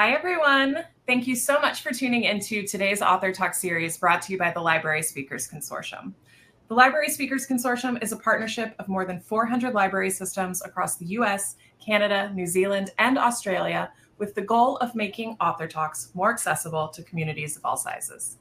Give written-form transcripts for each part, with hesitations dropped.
Hi, everyone. Thank you so much for tuning into today's Author Talk series brought to you by the Library Speakers Consortium. The Library Speakers Consortium is a partnership of more than 400 library systems across the US, Canada, New Zealand, and Australia with the goal of making Author Talks more accessible to communities of all sizes.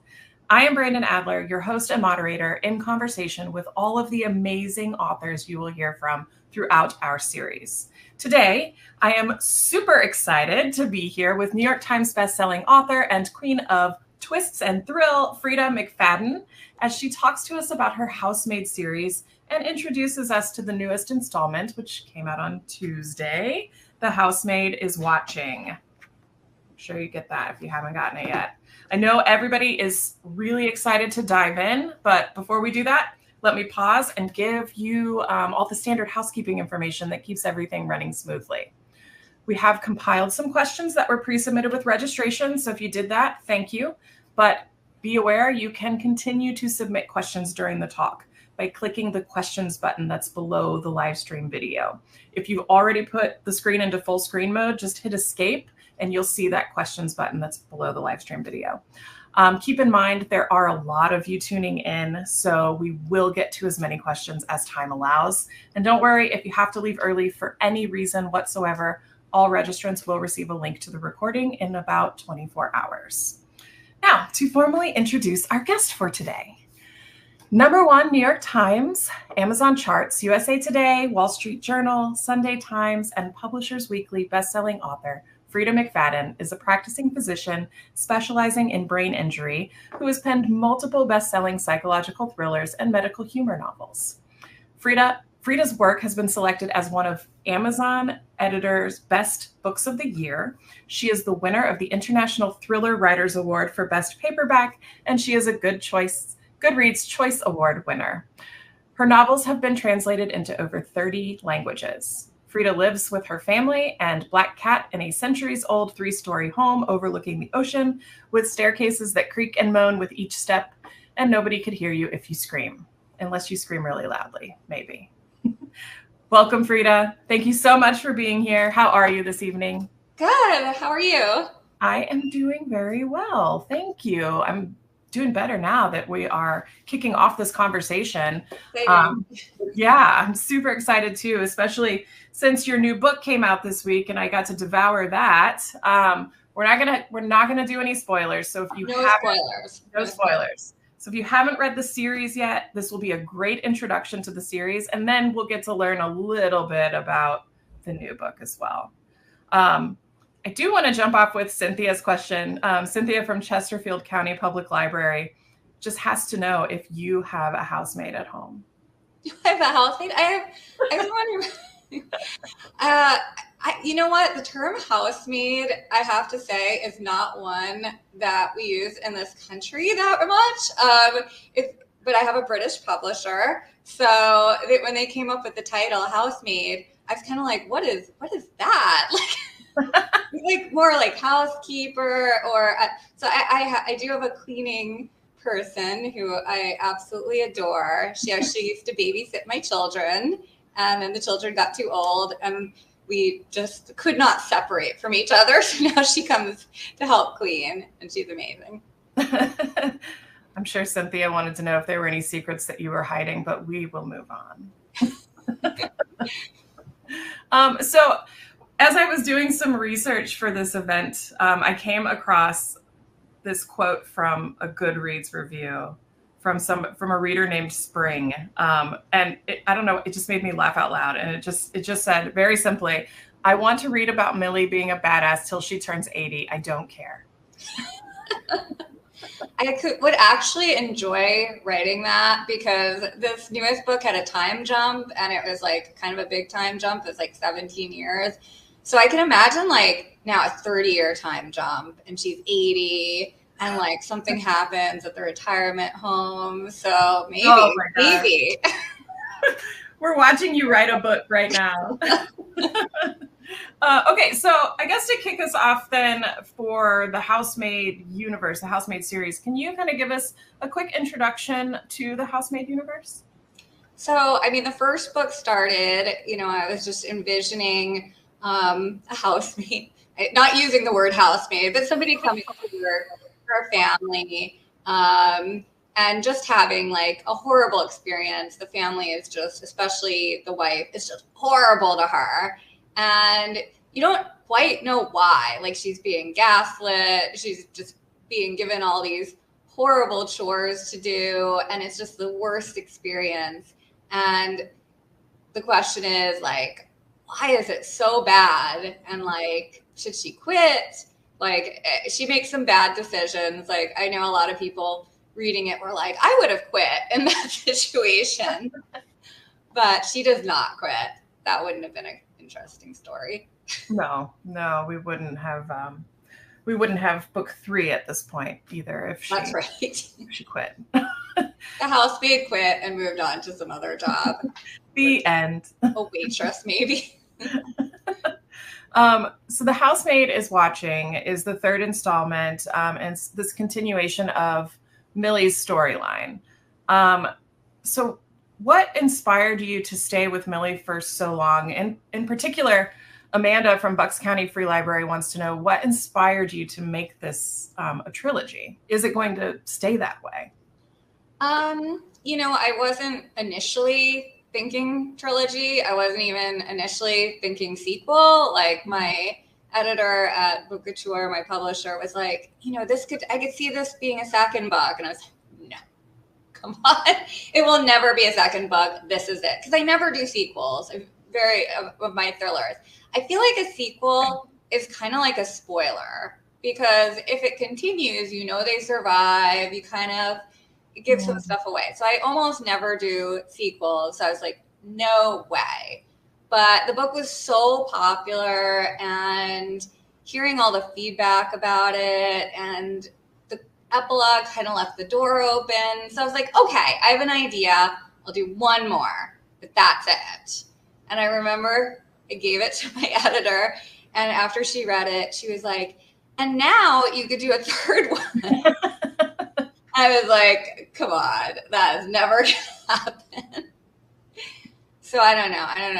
I am Brandon Adler, your host and moderator in conversation with all of the amazing authors you will hear from throughout our series. Today, I am super excited to be here with New York Times bestselling author and queen of twists and thrill, Freida McFadden, as she talks to us about her Housemaid series and introduces us to the newest installment, which came out on Tuesday, The Housemaid Is Watching. I'm sure you get that if you haven't gotten it yet. I know everybody is really excited to dive in, but before we do that, let me pause and give you all the standard housekeeping information that keeps everything running smoothly. We have compiled some questions that were pre-submitted with registration, so if you did that, thank you. But be aware you can continue to submit questions during the talk by clicking the questions button that's below the live stream video. If you've already put the screen into full screen mode, just hit escape and you'll see that questions button that's below the live stream video. Keep in mind, there are a lot of you tuning in, so we will get to as many questions as time allows. And don't worry, if you have to leave early for any reason whatsoever, all registrants will receive a link to the recording in about 24 hours. Now, to formally introduce our guest for today. #1 New York Times, Amazon Charts, USA Today, Wall Street Journal, Sunday Times, and Publishers Weekly bestselling author Freida McFadden is a practicing physician specializing in brain injury who has penned multiple best-selling psychological thrillers and medical humor novels. Freida's work has been selected as one of Amazon Editor's Best Books of the Year. She is the winner of the International Thriller Writers Award for Best Paperback, and she is a Goodreads Choice Award winner. Her novels have been translated into over 30 languages. Freida lives with her family and black cat in a centuries-old 3-story home overlooking the ocean with staircases that creak and moan with each step, and nobody could hear you if you scream, unless you scream really loudly, maybe. Welcome, Freida. Thank you so much for being here. How are you this evening? Good. How are you? I am doing very well. Thank you. I'm doing better now that we are kicking off this conversation. Yeah, I'm super excited too, especially since your new book came out this week and I got to devour that. We're not gonna do any spoilers. So if you no spoilers. So if you haven't read the series yet, this will be a great introduction to the series, and then we'll get to learn a little bit about the new book as well. I do want to jump off with Cynthia's question. Cynthia from Chesterfield County Public Library just has to know if you have a housemaid at home. Do I have a housemaid? I was wondering. You know what? The term housemaid, I have to say, is not one that we use in this country that much. But I have a British publisher, so when they came up with the title housemaid, I was kind of like, what is that? Like more like housekeeper, or so I do have a cleaning person who I absolutely adore. She actually used to babysit my children, and then the children got too old and we just could not separate from each other. So now she comes to help clean, and she's amazing. I'm sure Cynthia wanted to know if there were any secrets that you were hiding, but we will move on. So as I was doing some research for this event, I came across this quote from a Goodreads review from a reader named Spring. And I don't know, it just made me laugh out loud. And it just said very simply, I want to read about Millie being a badass till she turns 80. I don't care. would actually enjoy writing that, because this newest book had a time jump, and it was like kind of a big time jump. It was like 17 years. So I can imagine like now a 30-year time jump, and she's 80, and like something happens at the retirement home. So maybe. We're watching you write a book right now. Okay, so I guess to kick us off then for the Housemaid universe, the Housemaid series, can you kind of give us a quick introduction to the Housemaid universe? So, I mean, the first book started, I was just envisioning a housemaid not using the word housemaid, but somebody coming to work for a family, and just having like a horrible experience. The family is just, especially the wife, is just horrible to her. And you don't quite know why. Like, she's being gaslit. She's just being given all these horrible chores to do. And it's just the worst experience. And the question is, like, why is it so bad? And like, should she quit? Like, she makes some bad decisions. Like, I know a lot of people reading it were like, I would have quit in that situation. But she does not quit. That wouldn't have been an interesting story. No, we wouldn't have book 3 at this point either if she, that's right. If she quit. The housemaid quit and moved on to some other job. The end. A waitress, maybe. So The Housemaid Is Watching is the 3rd installment, and it's this continuation of Millie's storyline. So what inspired you to stay with Millie for so long? And in particular, Amanda from Bucks County Free Library wants to know, what inspired you to make this a trilogy? Is it going to stay that way? I wasn't initially thinking trilogy. I wasn't even initially thinking sequel. Like, my editor at Book Couture, my publisher, was like, I could see this being a second book. And I was like, no, come on. It will never be a second book. This is it. Because I never do sequels of my thrillers. I feel like a sequel is kind of like a spoiler, because if it continues, they survive. It gives some stuff away. So I almost never do sequels. So I was like, no way. But the book was so popular, and hearing all the feedback about it, and the epilogue kind of left the door open. So I was like, okay, I have an idea. I'll do one more, but that's it. And I remember I gave it to my editor, and after she read it, she was like, and now you could do a third one. I was like, come on, that is never going to happen. So I don't know. I don't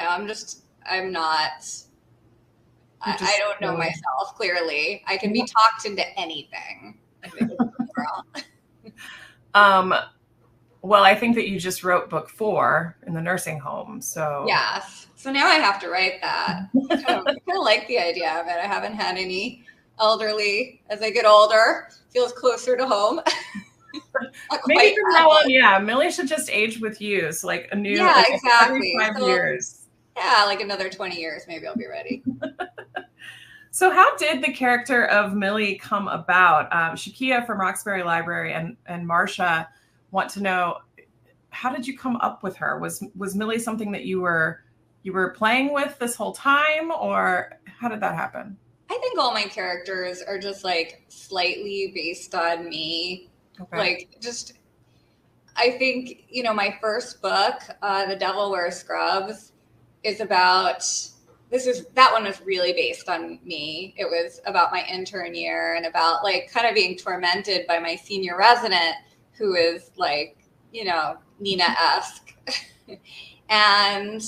know myself, clearly. I can be talked into anything. I think it's a girl. Well, I think that you just wrote book 4 in the nursing home. So yes. So now I have to write that. I kind of like the idea of it. I haven't had any elderly as I get older. Feels closer to home. Maybe from now on, Millie should just age with you. So like a new, exactly. Every 5 years. Yeah, like another 20 years, maybe I'll be ready. So how did the character of Millie come about? Shakia from Roxbury Library and Marcia want to know, how did you come up with her? Was Millie something that you were playing with this whole time, or how did that happen? I think all my characters are just like slightly based on me. Okay. Like, just, I think, my first book, The Devil Wears Scrubs, is about, that one was really based on me. It was about my intern year and about like kind of being tormented by my senior resident, who is like, Nina-esque. And,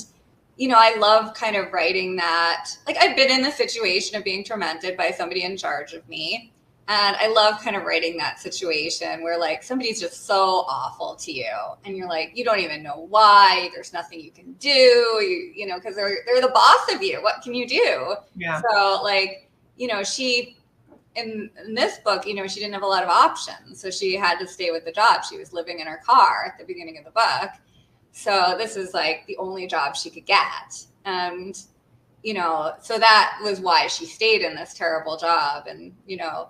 I love kind of writing that. Like, I've been in the situation of being tormented by somebody in charge of me. And I love kind of writing that situation where like somebody's just so awful to you, and you're like, you don't even know why. There's nothing you can do, because they're the boss of you. What can you do? Yeah. So like, she in this book, she didn't have a lot of options, so she had to stay with the job. She was living in her car at the beginning of the book, so this is like the only job she could get, and. So that was why she stayed in this terrible job. And,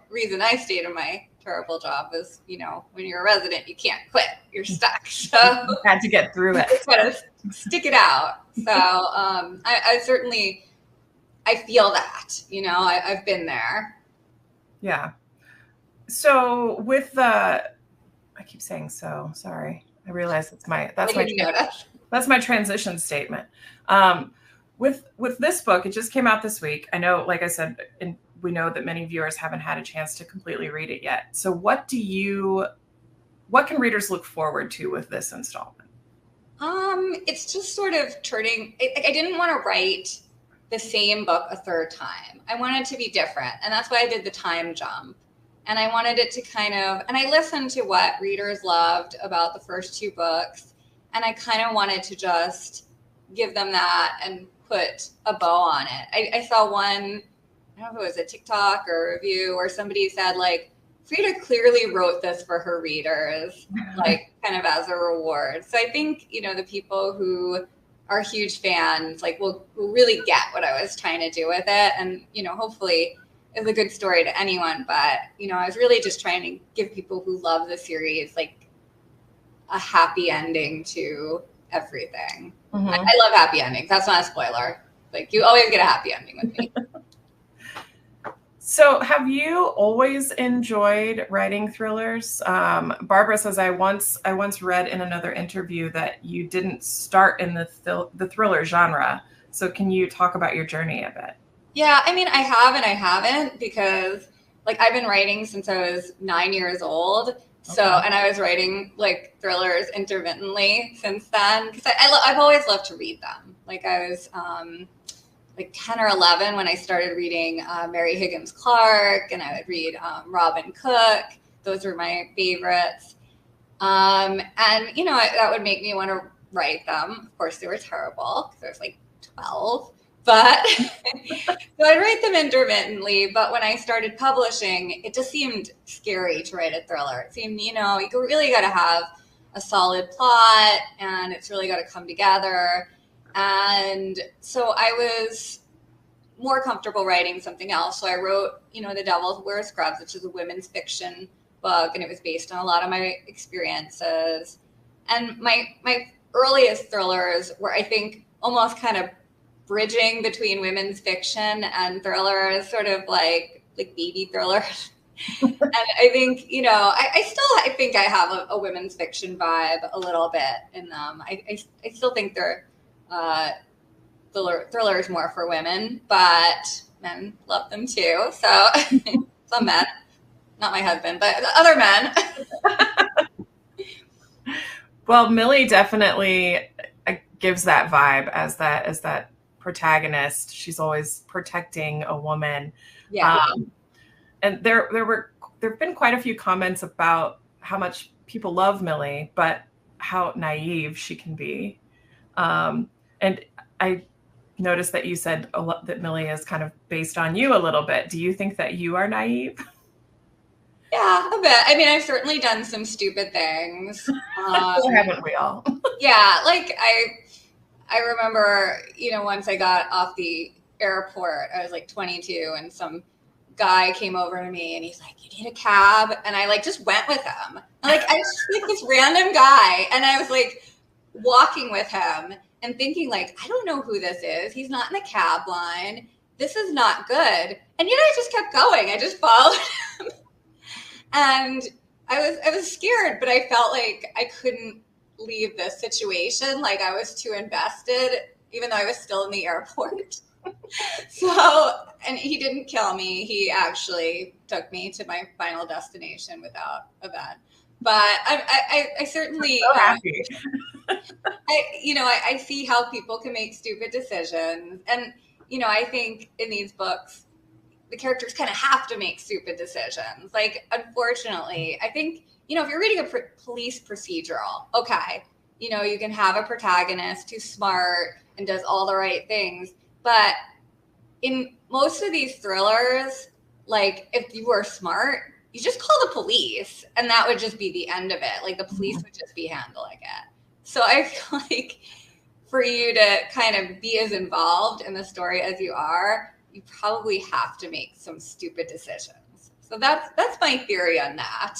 reason I stayed in my terrible job was, when you're a resident, you can't quit. You're stuck. So you had to get through it. Gotta stick it out. So I certainly, I feel that, I've been there. Yeah. So with I keep saying so, sorry. I realize that's my transition statement. With this book, it just came out this week. I know, like I said, and we know that many viewers haven't had a chance to completely read it yet. So what can readers look forward to with this installment? It's just sort of turning, I didn't want to write the same book a third time. I wanted to be different. And that's why I did the time jump. And I wanted it to and I listened to what readers loved about the first two books. And I kind of wanted to just give them that and put a bow on it. I saw one, I don't know if it was a TikTok or a review, or somebody said, like, Freida clearly wrote this for her readers, like, kind of as a reward. So I think, the people who are huge fans, like, will really get what I was trying to do with it. And, hopefully it's a good story to anyone. But, I was really just trying to give people who love the series, like, a happy ending to everything. Mm-hmm. I love happy endings. That's not a spoiler. Like, you always get a happy ending with me. So have you always enjoyed writing thrillers? Barbara says, I once read in another interview that you didn't start in the thriller genre. So can you talk about your journey a bit? Yeah, I mean, I have and I haven't, because, like, I've been writing since I was 9 years old. So, and I was writing, like, thrillers intermittently since then, because I've always loved to read them. Like, I was like 10 or 11 when I started reading Mary Higgins Clark, and I would read Robin Cook. Those were my favorites. And, that would make me want to write them. Of course, they were terrible because I was like 12. But so I'd write them intermittently. But when I started publishing, it just seemed scary to write a thriller. It seemed, you really got to have a solid plot, and it's really got to come together. And so I was more comfortable writing something else. So I wrote, The Devil Wears Scrubs, which is a women's fiction book, and it was based on a lot of my experiences. And my earliest thrillers were, I think, almost kind of bridging between women's fiction and thrillers, sort of like baby thrillers. And I think, I think I have a women's fiction vibe a little bit in them. I still think they're thrillers more for women, but men love them too. So some men, not my husband, but other men. Well, Millie definitely gives that vibe as that protagonist. She's always protecting a woman. Yeah. And there have been quite a few comments about how much people love Millie, but how naive she can be. And I noticed that you said that Millie is kind of based on you a little bit. Do you think that you are naive? Yeah, a bit. I mean, I've certainly done some stupid things. Haven't we all? Yeah, like I remember, once I got off the airport, I was like 22, and some guy came over to me and he's like, "You need a cab?" And I just went with him. And I was just this random guy, and I was walking with him and thinking I don't know who this is. He's not in the cab line. This is not good. And yet I just kept going. I just followed him. And I was scared, but I felt like I couldn't leave this situation. I was too invested, even though I was still in the airport. So, and he didn't kill me. He actually took me to my final destination without a bed. But I certainly so happy. I see how people can make stupid decisions. And, I think in these books, the characters kind of have to make stupid decisions. Unfortunately, I think, if you're reading a police procedural, okay, you can have a protagonist who's smart and does all the right things. But in most of these thrillers, if you were smart, you just call the police, and that would just be the end of it. The police would just be handling it. So I feel like for you to kind of be as involved in the story as you are, you probably have to make some stupid decisions. So that's my theory on that.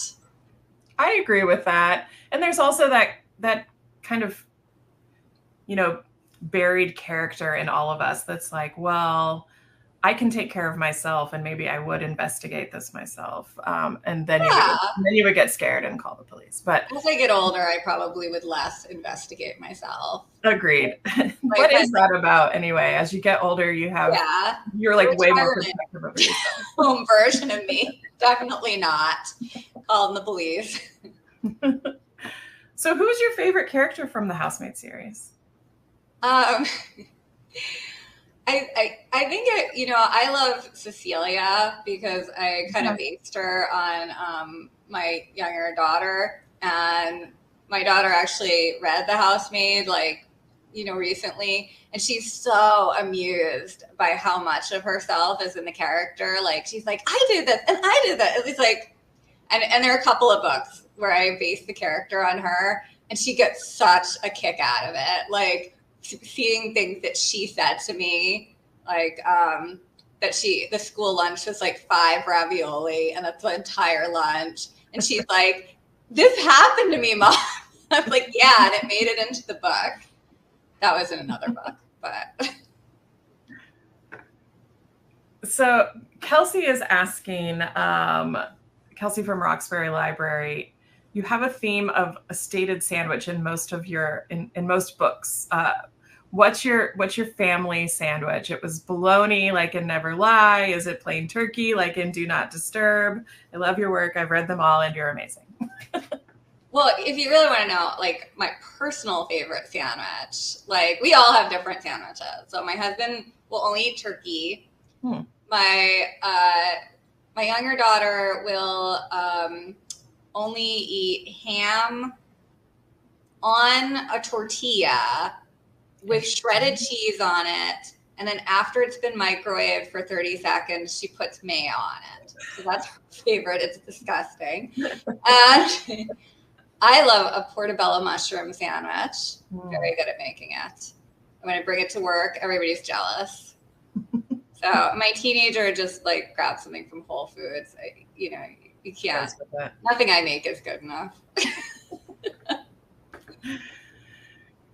I agree with that. And there's also that kind of, buried character in all of us that's well, I can take care of myself, and maybe I would investigate this myself. And then you would get scared and call the police. But as I get older, I probably would less investigate myself. Agreed. What is that about anyway? As you get older, you're way more protective of yourself. Home version of me. Definitely not calling the police. So who's your favorite character from the Housemaid series? I think I love Cecilia because I kind of based her on my younger daughter, and my daughter actually read The Housemaid recently, and she's so amused by how much of herself is in the character. Like she's like, I did this and I did that. It's like, and there are a couple of books where I base the character on her, and she gets such a kick out of it. Like seeing things that she said to me, like the school lunch was like 5 ravioli and that's the entire lunch. And she's like, this happened to me, Mom. I'm like, yeah, and it made it into the book. That was in another book, but. So Kelsey is asking, Kelsey from Roxbury Library, you have a theme of a stated sandwich in most of in most books. What's your family sandwich? It was bologna, like in Never Lie. Is it plain turkey, like in Do Not Disturb? I love your work. I've read them all, and you're amazing. Well, if you really want to know, like my personal favorite sandwich, like we all have different sandwiches. So my husband will only eat turkey. My younger daughter will only eat ham on a tortilla with shredded cheese on it. And then after it's been microwaved for 30 seconds, she puts mayo on it. So that's her favorite. It's disgusting. And I love a portobello mushroom sandwich. Very good at making it. When I bring it to work, everybody's jealous. So my teenager just like grabs something from Whole Foods. You can't. Nothing I make is good enough.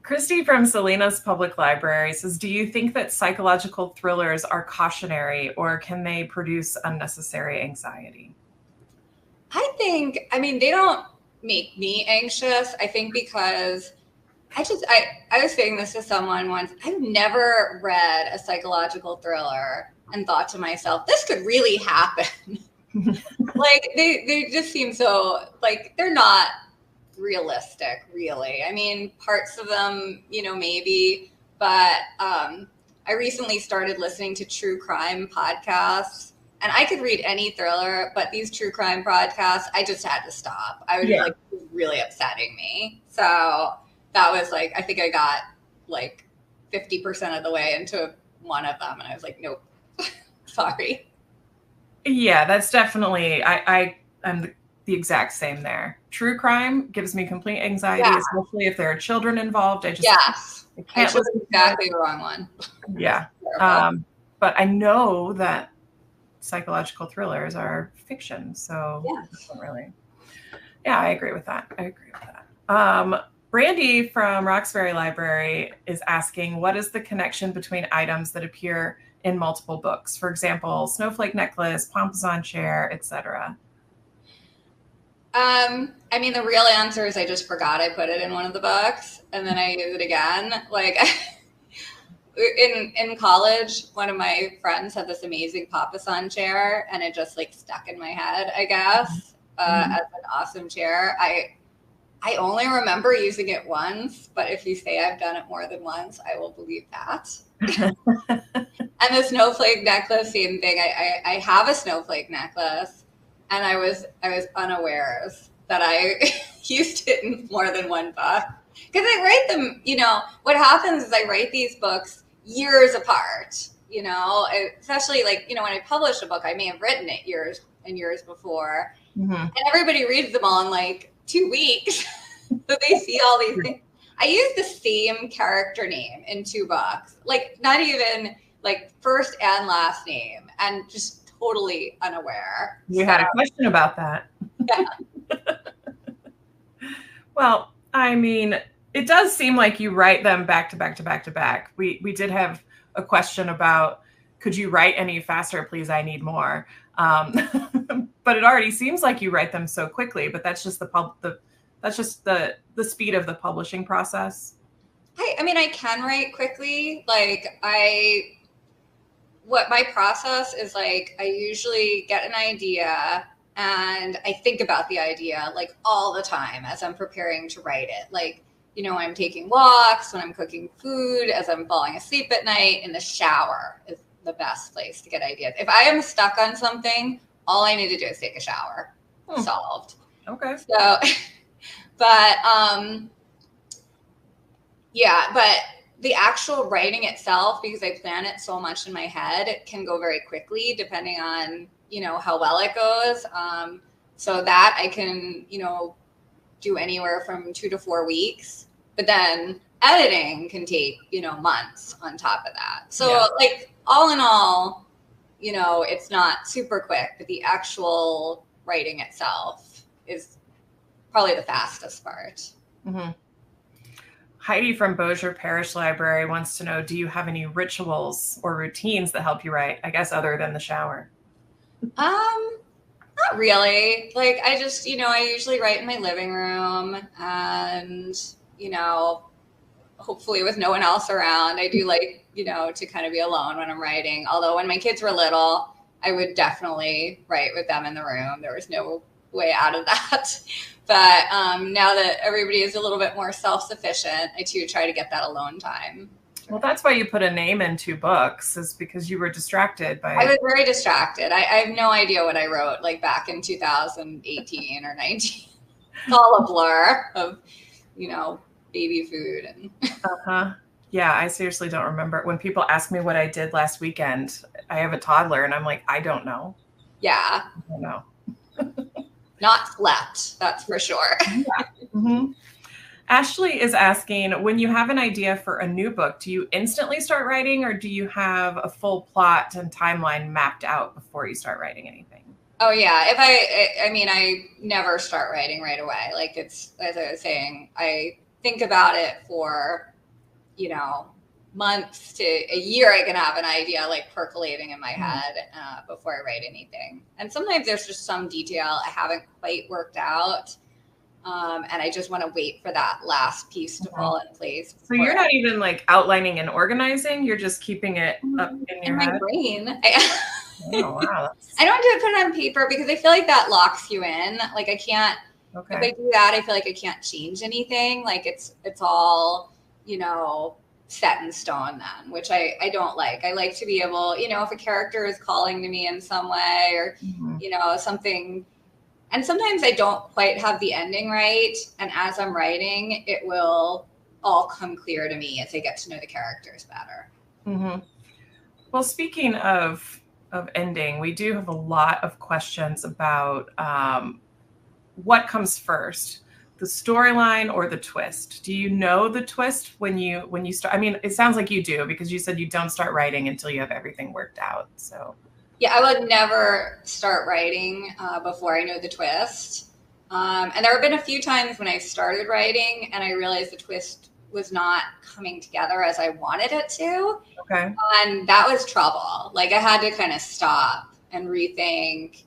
Christy from Salinas Public Library says, do you think that psychological thrillers are cautionary, or can they produce unnecessary anxiety? I mean, they don't make me anxious. I think because I was saying this to someone once. I've never read a psychological thriller and thought to myself, this could really happen. Like they just seem so like they're not realistic, really. I mean, parts of them, maybe, but I recently started listening to true crime podcasts, and I could read any thriller, but these true crime podcasts, I just had to stop. I was like really upsetting me. So that was like, I think I got like 50% of the way into one of them, and I was like, nope, sorry. Yeah, that's definitely, I'm the exact same there. True crime gives me complete anxiety, especially if there are children involved. I can't listen exactly the wrong one. Yeah. But I know that psychological thrillers are fiction. So really. Yeah, I agree with that. Brandy from Roxbury Library is asking, what is the connection between items that appear in multiple books? For example, snowflake necklace, pompous chair, etc. I mean, the real answer is I just forgot I put it in one of the books, and then I use it again. Like in college, one of my friends had this amazing papasan chair, and it just like stuck in my head, I guess, as an awesome chair. I only remember using it once, but if you say I've done it more than once, I will believe that. And the snowflake necklace, same thing. I have a snowflake necklace, and I was unawares that I used it in more than one book. Because I write them, what happens is I write these books years apart, especially like, when I publish a book, I may have written it years and years before. And everybody reads them all in like 2 weeks. So they see all these things. I use the same character name in 2 books, like not even like first and last name, and just totally unaware. You had a question about that. Yeah. Well, I mean, it does seem like you write them back to back to back to back. We did have a question about, could you write any faster, please? I need more. But it already seems like you write them so quickly. But that's just the speed of the publishing process. I mean, I can write quickly. What my process is like, I usually get an idea and I think about the idea like all the time as I'm preparing to write it. Like you know, when I'm taking walks, when I'm cooking food, as I'm falling asleep at night. In the shower is the best place to get ideas. If I am stuck on something, all I need to do is take a shower. Solved. Okay. So, but yeah, but the actual writing itself, because I plan it so much in my head, it can go very quickly depending on, you know, how well it goes. So that I can, you know, do anywhere from 2 to 4 weeks, but then editing can take, you know, months on top of that. So like all in all, you know, it's not super quick, but the actual writing itself is probably the fastest part. Mm-hmm. Heidi from Bossier Parish Library wants to know, do you have any rituals or routines that help you write? I guess other than the shower. Not really. Like I just, you know, I usually write in my living room and, you know, hopefully with no one else around. I do like, you know, to kind of be alone when I'm writing. Although when my kids were little, I would definitely write with them in the room. There was no way out of that. But now that everybody is a little bit more self-sufficient, I too try to get that alone time. Well, that's why you put a name in 2 books, is because you were distracted by... I was very distracted. I have no idea what I wrote like back in 2018 or 19. It's all a blur of, you know, baby food and... Yeah, I seriously don't remember. When people ask me what I did last weekend, I have a toddler and I'm like, I don't know. Yeah. I don't know. Not slept, that's for sure. Yeah. Mm-hmm. Ashley is asking, when you have an idea for a new book, do you instantly start writing, or do you have a full plot and timeline mapped out before you start writing anything? Oh yeah. If I mean, I never start writing right away. Like it's, as I was saying, I think about it for, you know, months to a year. I can have an idea like percolating in my head before I write anything. And sometimes there's just some detail I haven't quite worked out. And I just want to wait for that last piece to fall in place. So you're not even like outlining and organizing. You're just keeping it up in your head. My brain. Oh, wow. I don't do put it on paper because I feel like that locks you in. Like I can't, if I do that, I feel like I can't change anything. Like it's all, you know, set in stone then, which I don't like. I like to be able, you know, if a character is calling to me in some way or, you know, something. And sometimes I don't quite have the ending right. And as I'm writing, it will all come clear to me as I get to know the characters better. Mm-hmm. Well, speaking of ending, we do have a lot of questions about what comes first, the storyline or the twist. Do you know the twist when you start? I mean, it sounds like you do, because you said you don't start writing until you have everything worked out. So yeah, I would never start writing before I know the twist. And there have been a few times when I started writing and I realized the twist was not coming together as I wanted it to. Okay. And that was trouble. Like I had to kind of stop and rethink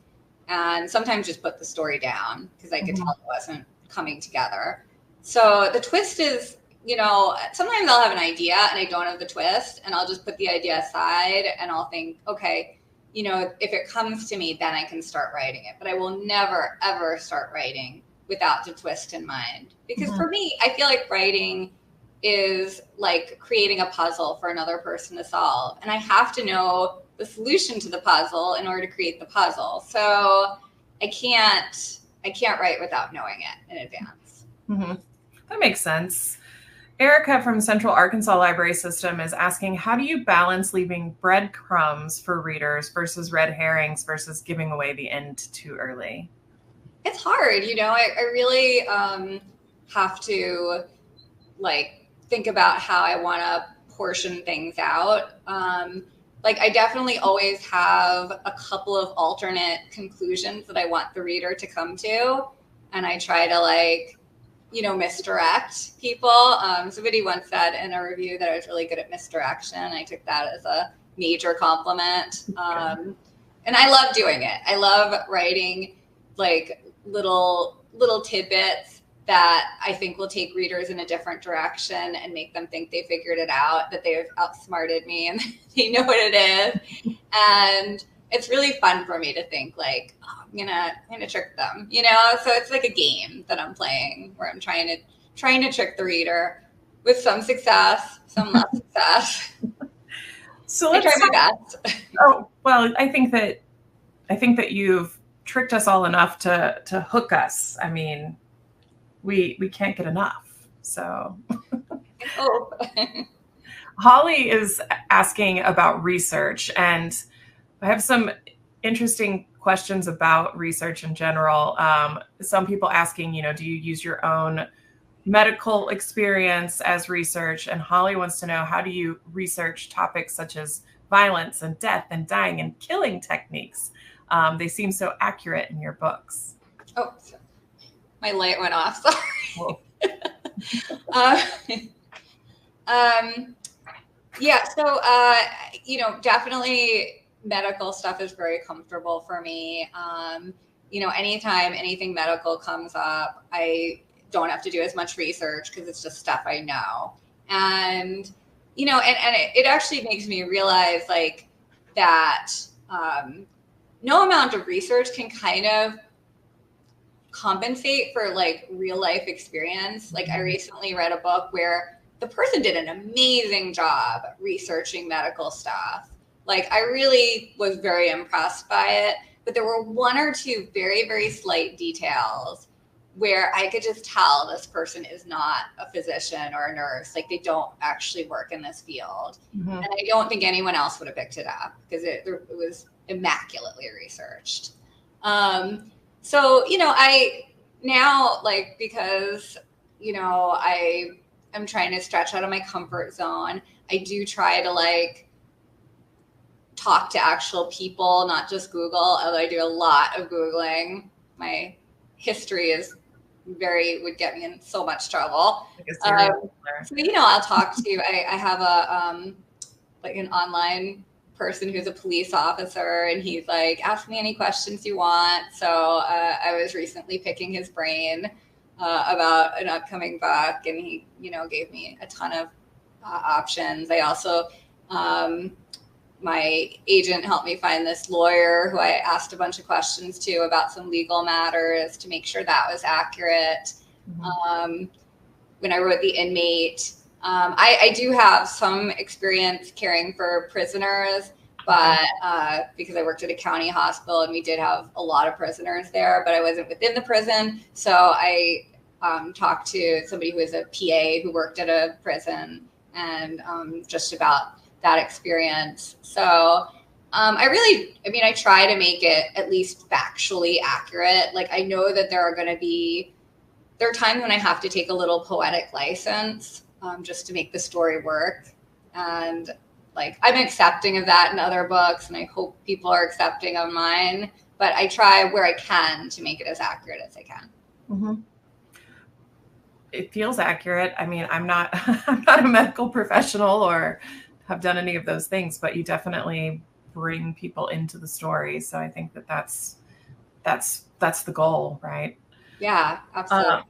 and sometimes just put the story down because I could tell it wasn't coming together. So the twist is, you know, sometimes I'll have an idea and I don't have the twist and I'll just put the idea aside and I'll think, okay, you know, if it comes to me, then I can start writing it. But I will never, ever start writing without the twist in mind. Because for me, I feel like writing is like creating a puzzle for another person to solve. And I have to know the solution to the puzzle in order to create the puzzle. So I can't write without knowing it in advance. That makes sense. Erica from Central Arkansas Library System is asking, how do you balance leaving breadcrumbs for readers versus red herrings versus giving away the end too early? It's hard. You know, I really have to like think about how I want to portion things out. Like I definitely always have a couple of alternate conclusions that I want the reader to come to. And I try to like, you know, misdirect people. Somebody once said in a review that I was really good at misdirection. I took that as a major compliment. And I love doing it. I love writing like little tidbits that I think will take readers in a different direction and make them think they figured it out, that they've outsmarted me and they know what it is. And it's really fun for me to think like, oh, I'm gonna trick them, you know? So it's like a game that I'm playing where I'm trying to trying to trick the reader with some success, some less success. So I try my best. Oh, well, I think that you've tricked us all enough to hook us. I mean, we can't get enough. So I hope. Holly is asking about research, and I have some interesting questions about research in general. Some people asking, do you use your own medical experience as research? And Holly wants to know, how do you research topics such as violence and death and dying and killing techniques? They seem so accurate in your books. Oh, my light went off. Sorry. Yeah. So, definitely medical stuff is very comfortable for me. Anytime anything medical comes up, I don't have to do as much research because it's just stuff I know. And, it actually makes me realize like that no amount of research can kind of compensate for like real life experience. Like I recently read a book where the person did an amazing job researching medical stuff. Like I really was very impressed by it, but there were one or two very, very slight details where I could just tell this person is not a physician or a nurse. Like they don't actually work in this field. Mm-hmm. And I don't think anyone else would have picked it up because it was immaculately researched. So, I now like, because, I am trying to stretch out of my comfort zone. I do try to like talk to actual people, not just Google, although I do a lot of Googling. My history would get me in so much trouble. So, I'll talk to, I have an online person who's a police officer, and he's like, ask me any questions you want. So I was recently picking his brain about an upcoming book, and he, gave me a ton of options. I also, my agent helped me find this lawyer who I asked a bunch of questions to about some legal matters to make sure that was accurate. Mm-hmm. When I wrote The Inmate, I do have some experience caring for prisoners, but because I worked at a county hospital and we did have a lot of prisoners there, but I wasn't within the prison. So I talked to somebody who was a PA who worked at a prison and just about that experience. So I try to make it at least factually accurate. Like I know that there are times when I have to take a little poetic license just to make the story work. And like, I'm accepting of that in other books, and I hope people are accepting of mine, but I try where I can to make it as accurate as I can. Mm-hmm. It feels accurate. I mean, I'm not a medical professional or have done any of those things, but you definitely bring people into the story. So I think that's the goal, right? Yeah, absolutely.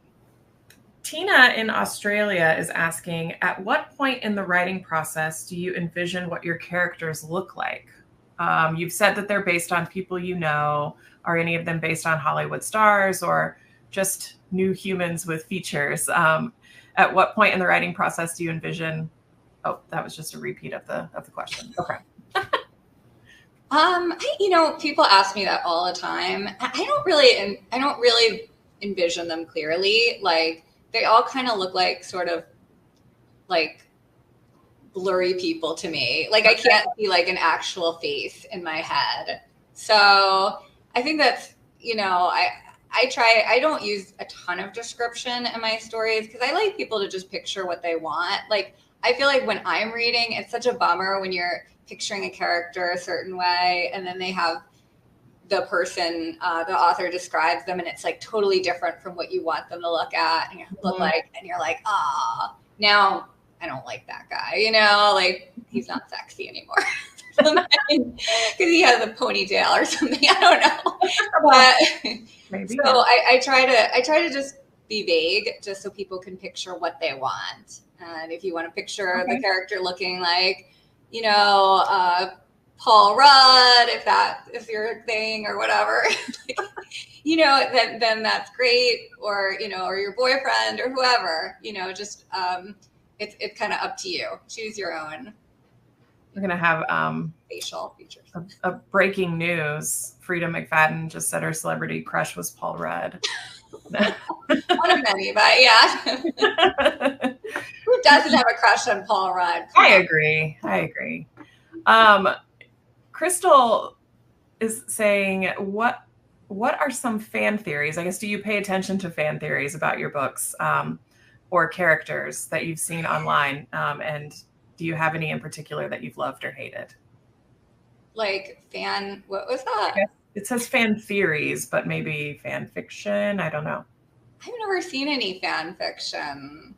Tina in Australia is asking, at what point in the writing process do you envision what your characters look like? You've said that they're based on people you know. Are any of them based on Hollywood stars or just new humans with features? At what point in the writing process do you envision? Oh, that was just a repeat of the question. Okay. People ask me that all the time. I don't really envision them clearly. Like they all kind of look like sort of like blurry people to me. Like I can't see like an actual face in my head. So I think that's, I don't use a ton of description in my stories because I like people to just picture what they want. Like I feel like when I'm reading, it's such a bummer when you're picturing a character a certain way and then they have the person, the author describes them and it's like totally different from what you want them to look at and look like, and you're like, now I don't like that guy, like he's not sexy anymore. Because he has a ponytail or something. I don't know. But maybe. So I try to just be vague just so people can picture what they want. And if you want to picture the character looking like, Paul Rudd, if that is your thing or whatever, then that's great. Or, or your boyfriend or whoever, just, it's kind of up to you. Choose your own. We're going to have facial features. A breaking news. Freida McFadden just said her celebrity crush was Paul Rudd. One of many, but yeah. Who doesn't have a crush on Paul Rudd? I agree. Crystal is saying, what are some fan theories? I guess, do you pay attention to fan theories about your books or characters that you've seen online? And do you have any in particular that you've loved or hated? Like what was that? It says fan theories, but maybe fan fiction. I don't know. I've never seen any fan fiction.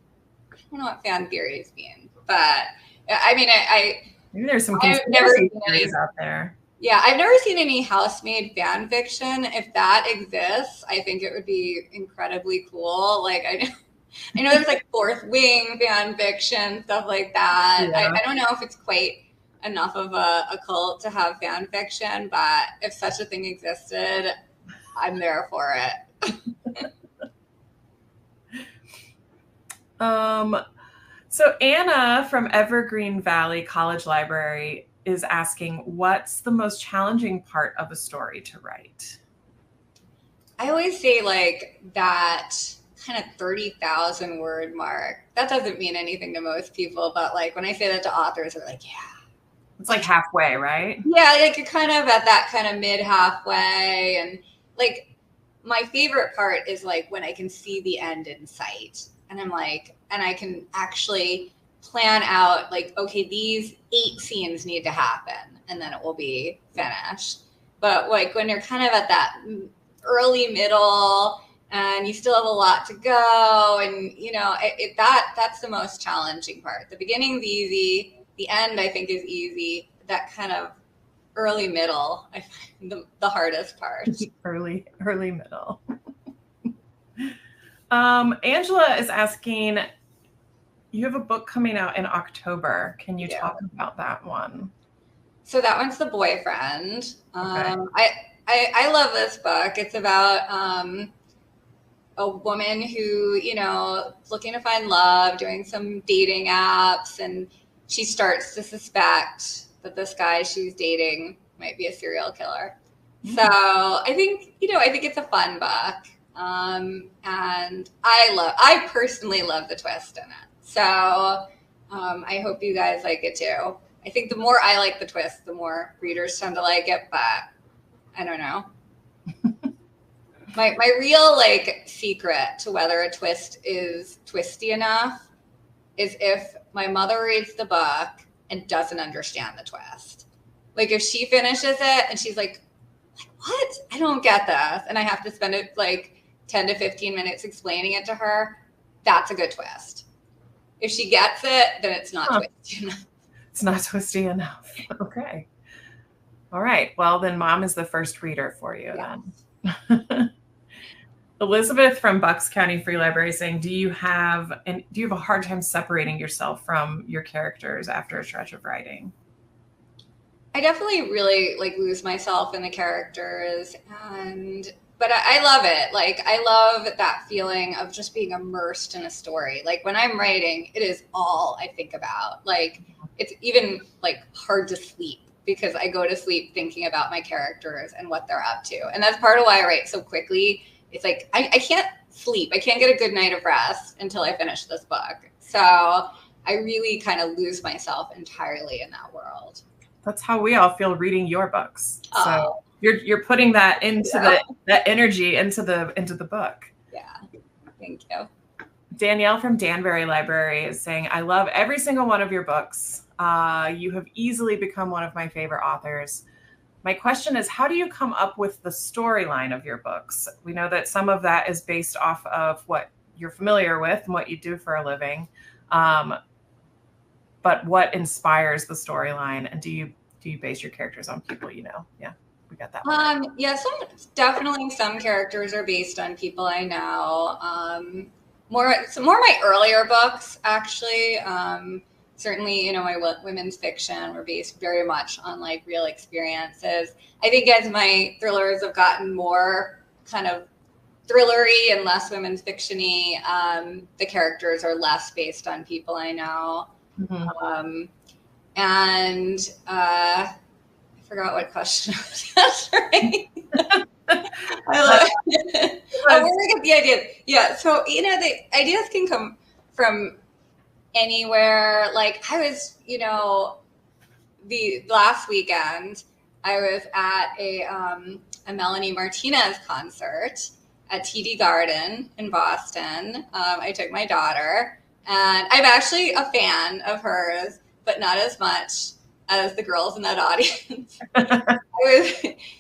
I don't know what fan theories mean, but I mean, maybe there's some conspiracy theories out there. Yeah, I've never seen any Housemaid fan fiction. If that exists, I think it would be incredibly cool. Like I know there's like Fourth Wing fan fiction, stuff like that. Yeah. I don't know if it's quite enough of a cult to have fan fiction, but if such a thing existed, I'm there for it. So Anna from Evergreen Valley College Library is asking, what's the most challenging part of a story to write? I always say like that kind of 30,000 word mark. That doesn't mean anything to most people, but like when I say that to authors, they're like, yeah. It's like halfway, right? Yeah, like you're kind of at that kind of mid halfway. And like my favorite part is like when I can see the end in sight. And I'm like, and I can actually plan out like, okay, these 8 scenes need to happen and then it will be finished. But like when you're kind of at that early middle and you still have a lot to go, and that's the most challenging part. The beginning's easy. The end, I think, is easy. That kind of early middle, I find the hardest part. Early middle. Angela is asking, you have a book coming out in October. Can you talk about that one? So that one's The Boyfriend. Okay. I love this book. It's about a woman who, looking to find love, doing some dating apps, and she starts to suspect that this guy she's dating might be a serial killer. Mm-hmm. So I think it's a fun book. And I personally love the twist in it. So I hope you guys like it too. I think the more I like the twist, the more readers tend to like it, but I don't know. My real secret to whether a twist is twisty enough is if my mother reads the book and doesn't understand the twist. Like if she finishes it and she's like, what? I don't get this. And I have to spend 10 to 15 minutes explaining it to her. That's a good twist. If she gets it, then it's not twisty enough. It's not twisty enough. Okay. All right. Well, then Mom is the first reader for you then. Elizabeth from Bucks County Free Library saying, do you have a hard time separating yourself from your characters after a stretch of writing? I definitely really lose myself in the characters, but I love it. I love that feeling of just being immersed in a story. When I'm writing, it is all I think about. It's even hard to sleep because I go to sleep thinking about my characters and what they're up to. And that's part of why I write so quickly. It's I can't sleep. I can't get a good night of rest until I finish this book. So I really kind of lose myself entirely in that world. That's how we all feel reading your books. Oh. So you're putting that into that energy into the book. Yeah. Thank you. Danielle from Danbury Library is saying, I love every single one of your books. You have easily become one of my favorite authors. My question is, how do you come up with the storyline of your books? We know that some of that is based off of what you're familiar with and what you do for a living. But what inspires the storyline? And do you base your characters on people you know? Yeah, we got that one. Yeah, definitely some characters are based on people I know. More my earlier books, actually. certainly, you know, my women's fiction were based very much on like real experiences. I think as my thrillers have gotten more kind of thrillery and less women's fiction-y, the characters are less based on people I know. Mm-hmm. And I forgot what question I was answering. Where did I get the idea? Yeah, so, you know, the ideas can come from anywhere. Like I was, you know, the last weekend I was at a Melanie Martinez concert at TD Garden in Boston. I took my daughter, and I'm actually a fan of hers, but not as much as the girls in that audience.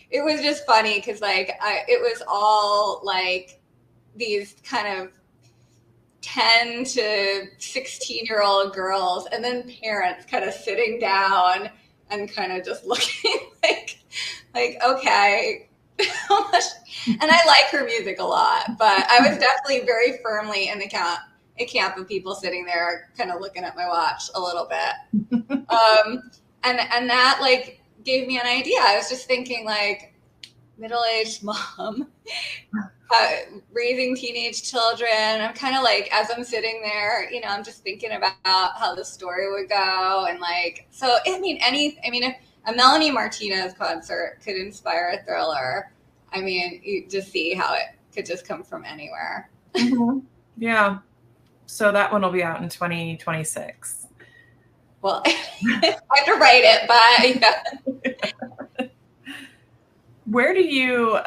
It was just funny because like it was all like these kind of 10 to 16-year-old girls, and then parents kind of sitting down and kind of just looking like okay. And I like her music a lot, but I was definitely very firmly in the camp of people sitting there kind of looking at my watch a little bit. And that like gave me an idea. I was just thinking like middle-aged mom raising teenage children. I'm kind of like, as I'm sitting there, you know, I'm just thinking about how the story would go. And like, so, if a Melanie Martinez concert could inspire a thriller, I mean, you just see how it could just come from anywhere. Mm-hmm. Yeah. So that one will be out in 2026. Well, I have to write it, but yeah. Where do you,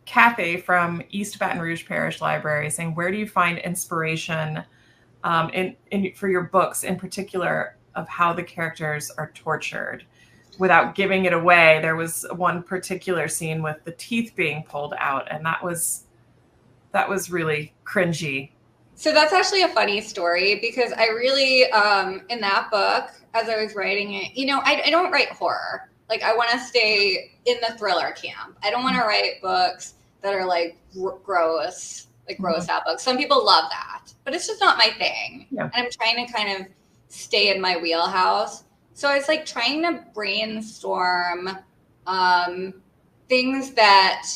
Kathy from East Baton Rouge Parish Library saying, where do you find inspiration for your books, in particular of how the characters are tortured? Without giving it away, there was one particular scene with the teeth being pulled out, and that was really cringy. So that's actually a funny story because I really, in that book, as I was writing it, you know, I don't write horror. Like I want to stay in the thriller camp. I don't want to write books that are like gross, like gross out books. Some people love that, but it's just not my thing. Yeah. And I'm trying to kind of stay in my wheelhouse. So I was like trying to brainstorm things that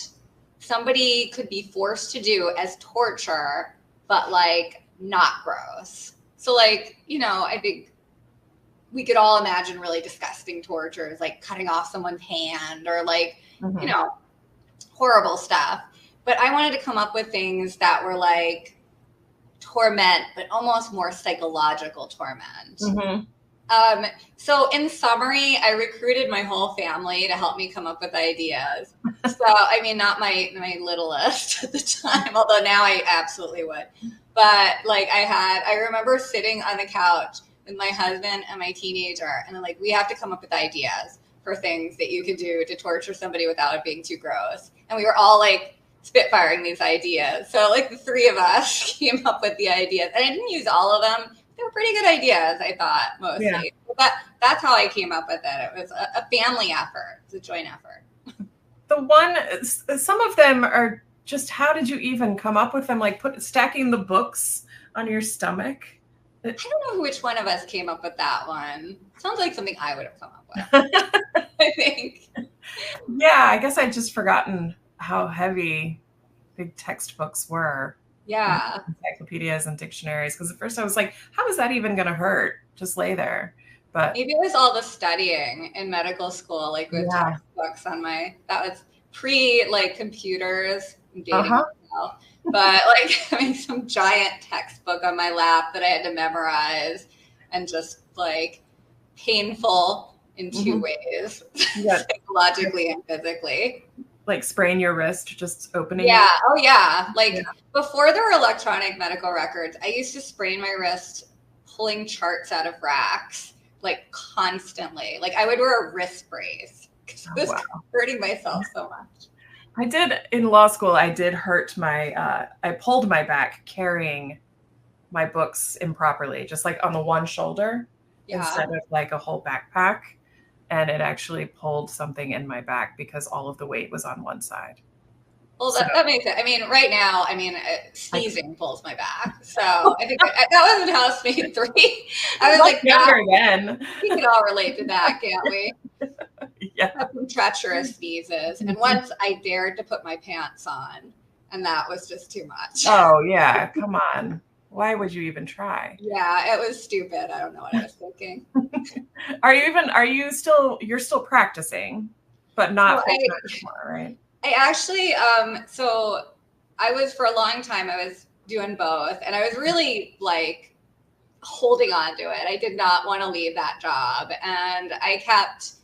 somebody could be forced to do as torture, but like not gross. So like, you know, I think we could all imagine really disgusting tortures, like cutting off someone's hand or like, you know, horrible stuff. But I wanted to come up with things that were like torment, but almost more psychological torment. So in summary, I recruited my whole family to help me come up with ideas. So, I mean, not my littlest at the time, although now I absolutely would. But like I remember sitting on the couch with my husband and my teenager, and then like, we have to come up with ideas for things that you could do to torture somebody without it being too gross. And we were all like spitfiring these ideas. So like the three of us came up with the ideas, and I didn't use all of them. They were pretty good ideas, I thought, mostly. Yeah. But that's how I came up with it. It was a family effort. It's a joint effort. Some of them are just, how did you even come up with them? Like stacking the books on your stomach? I don't know which one of us came up with that one. Sounds like something I would have come up with, I think. Yeah, I guess I'd just forgotten how heavy big textbooks were. Yeah. Encyclopedias and dictionaries. Because at first I was like, how is that even going to hurt? Just lay there. But maybe it was all the studying in medical school, like with textbooks on that was pre like computers and dating myself. But like having some giant textbook on my lap that I had to memorize, and just like painful in two ways, psychologically and physically. Like spraying your wrist, just opening it? Oh yeah. Like before there were electronic medical records, I used to sprain my wrist pulling charts out of racks, like constantly. Like I would wear a wrist brace because I was hurting myself so much. I did in law school. I did hurt I pulled my back carrying my books improperly, just like on the one shoulder instead of like a whole backpack. And it actually pulled something in my back because all of the weight was on one side. Well, that makes it. I mean, right now, sneezing pulls my back. So I think that was in Housemaid 3. I was like, younger then. We can all relate to that, can't we? Yeah. Some treacherous sneezes. And once I dared to put my pants on, and that was just too much. Oh, yeah. Come on. Why would you even try? Yeah, it was stupid. I don't know what I was thinking. You're still practicing, but not full-time anymore, right? I actually, so I was, for a long time, I was doing both, and I was really like holding on to it. I did not want to leave that job. And I kept,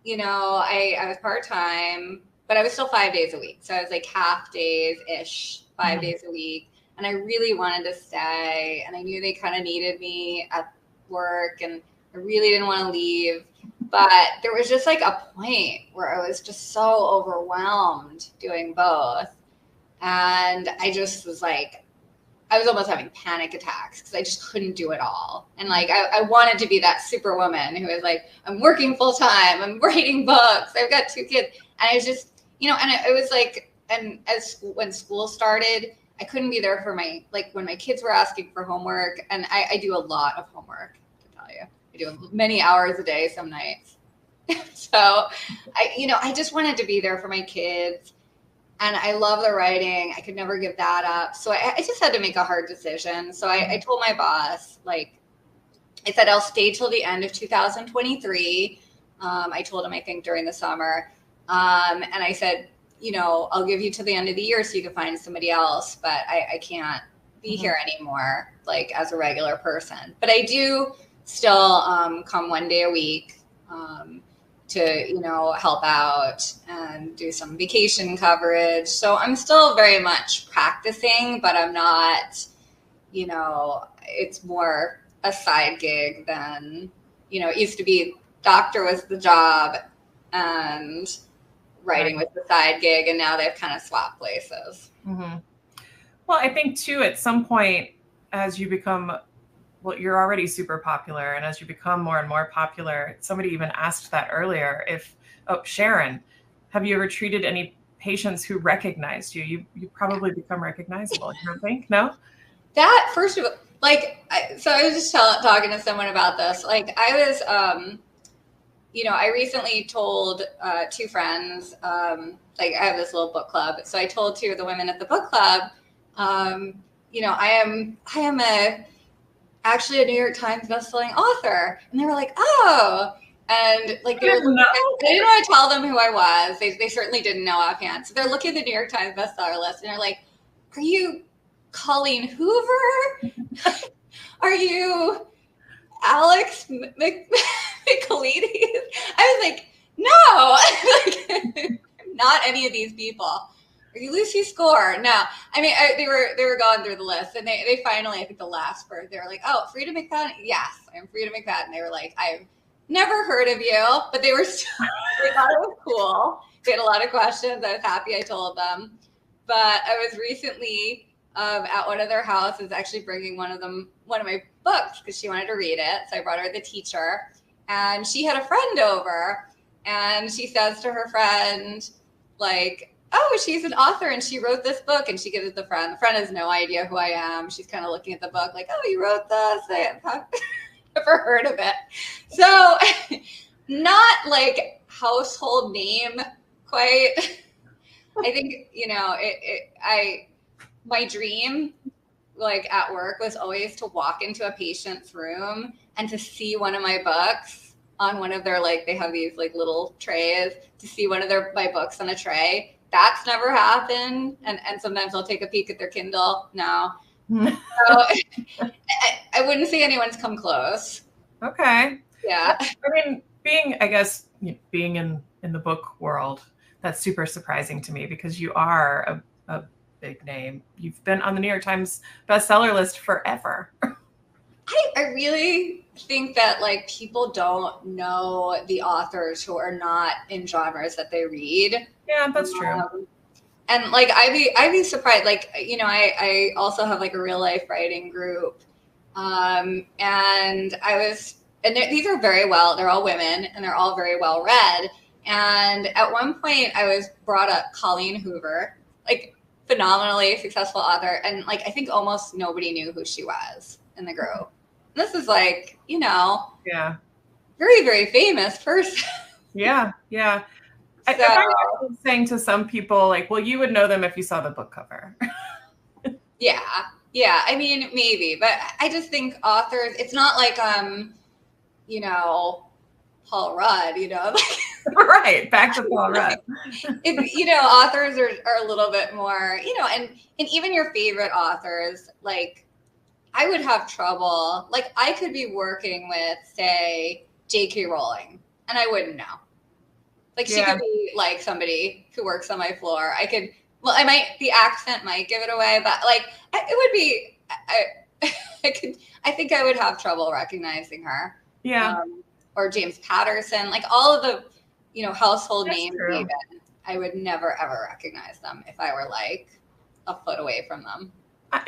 I was part-time, but I was still 5 days a week. So I was like half days-ish, 5 days a week. And I really wanted to stay. And I knew they kind of needed me at work, and I really didn't want to leave. But there was just like a point where I was just so overwhelmed doing both. And I just was like, I was almost having panic attacks because I just couldn't do it all. And like, I wanted to be that superwoman who was like, I'm working full time, I'm writing books, I've got 2 kids. And I was just, and it was like, and when school started, I couldn't be there for when my kids were asking for homework. And I do a lot of homework, to tell you. I do many hours a day, some nights. So I just wanted to be there for my kids. And I love the writing. I could never give that up. So I just had to make a hard decision. So I told my boss, I said, I'll stay till the end of 2023. I told him, I think during the summer. And I said, I'll give you to the end of the year so you can find somebody else. But I can't be here anymore, as a regular person. But I do still come 1 day a week to help out and do some vacation coverage. So I'm still very much practicing, but I'm not, it's more a side gig than, it used to be doctor was the job and writing was the side gig, and now they've kind of swapped places. Mm-hmm. Well, I think too, at some point, as you become, you're already super popular, and as you become more and more popular, somebody even asked that earlier, Sharon, have you ever treated any patients who recognized you? You probably become recognizable, you don't think? No? That, first of all, so I was just talking to someone about this. I was, I recently told 2 friends, I have this little book club. So I told 2 of the women at the book club, I am actually a New York Times bestselling author. And they were like, oh, and I didn't want to tell them who I was. They certainly didn't know offhand. So they're looking at the New York Times bestseller list and they're like, are you Colleen Hoover? Are you Alex McCaledes? I was like, no, I'm not any of these people. Are you Lucy Score? No. I mean, they were going through the list, and they finally, I think the last part, they were like, oh, Freida McFadden? Yes, I'm Freida McFadden. They were like, I've never heard of you, but they thought it was cool. They had a lot of questions. I was happy I told them. But I was recently at one of their houses, actually bringing one of my books because she wanted to read it. So I brought her the teacher, and she had a friend over, and she says to her friend, oh, she's an author and she wrote this book, and she gives it to the friend. The friend has no idea who I am. She's kind of looking at the book oh, you wrote this? I have never heard of it. So not household name quite. I think, my dream at work was always to walk into a patient's room and to see one of my books on one of their, they have these little trays, to see one of my books on a tray. That's never happened. And sometimes I'll take a peek at their Kindle. No. So I wouldn't say anyone's come close. Okay. Yeah. I mean, being in the book world, that's super surprising to me because you are a big name. You've been on the New York Times bestseller list forever. I really think that people don't know the authors who are not in genres that they read. Yeah, that's true. And I'd be surprised. I also have a real life writing group. And these are they're all women and they're all very well read. And at one point I was brought up Colleen Hoover, like phenomenally successful author. And like, I think almost nobody knew who she was in the group. And this is like, you know, Yeah. very, very famous person. Yeah. Yeah. So, I find saying to some people like, well, you would know them if you saw the book cover. yeah. Yeah. I mean, maybe, but I just think authors, it's not like, you know, Paul Rudd, you know, Right. Back to Paul Rudd. You know, authors are a little bit more, you know, and even your favorite authors, like I would have trouble, like I could be working with, say, J.K. Rowling, and I wouldn't know. Like she could be like somebody who works on my floor. I could, well, the accent might give it away, but like it would be, I think I would have trouble recognizing her. Yeah. Or James Patterson, like all of the, you know, household names even, I would never, ever recognize them if I were like a foot away from them.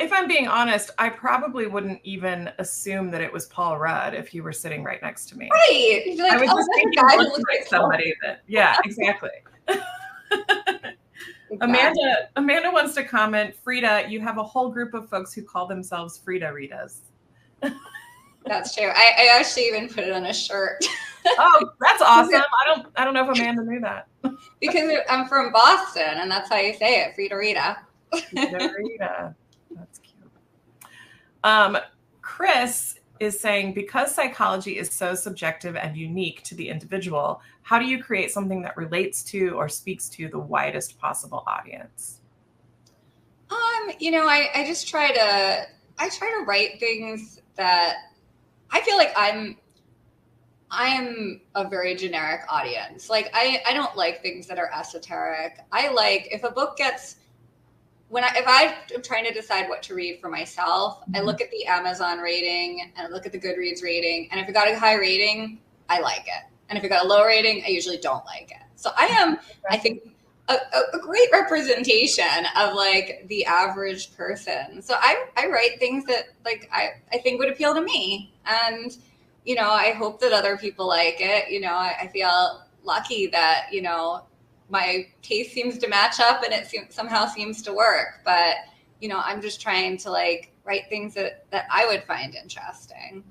If I'm being honest, I probably wouldn't even assume that it was Paul Rudd if you were sitting right next to me. Right. Like, I would just think he looked like somebody that, yeah, exactly. Amanda wants to comment, Freida, you have a whole group of folks who call themselves Freida Ritas. That's true. I actually even put it on a shirt. Oh, that's awesome. I don't know if Amanda knew that. Because I'm from Boston, and that's how you say it, Freida Rita. Freida Rita. That's cute. Chris is saying, because psychology is so subjective and unique to the individual, how do you create something that relates to or speaks to the widest possible audience? You know, I just try to write things that I feel like I am a very generic audience. Like I don't like things that are esoteric. I like if a book gets if I'm trying to decide what to read for myself, I look at the Amazon rating and I look at the Goodreads rating, and if it got a high rating, I like it, and if it got a low rating, I usually don't like it. So I am, I think, a great representation of like the average person. So I write things that like I think would appeal to me, and you know, I hope that other people like it. You know, I feel lucky that, you know, my taste seems to match up and it somehow seems to work. But, you know, I'm just trying to like write things that I would find interesting.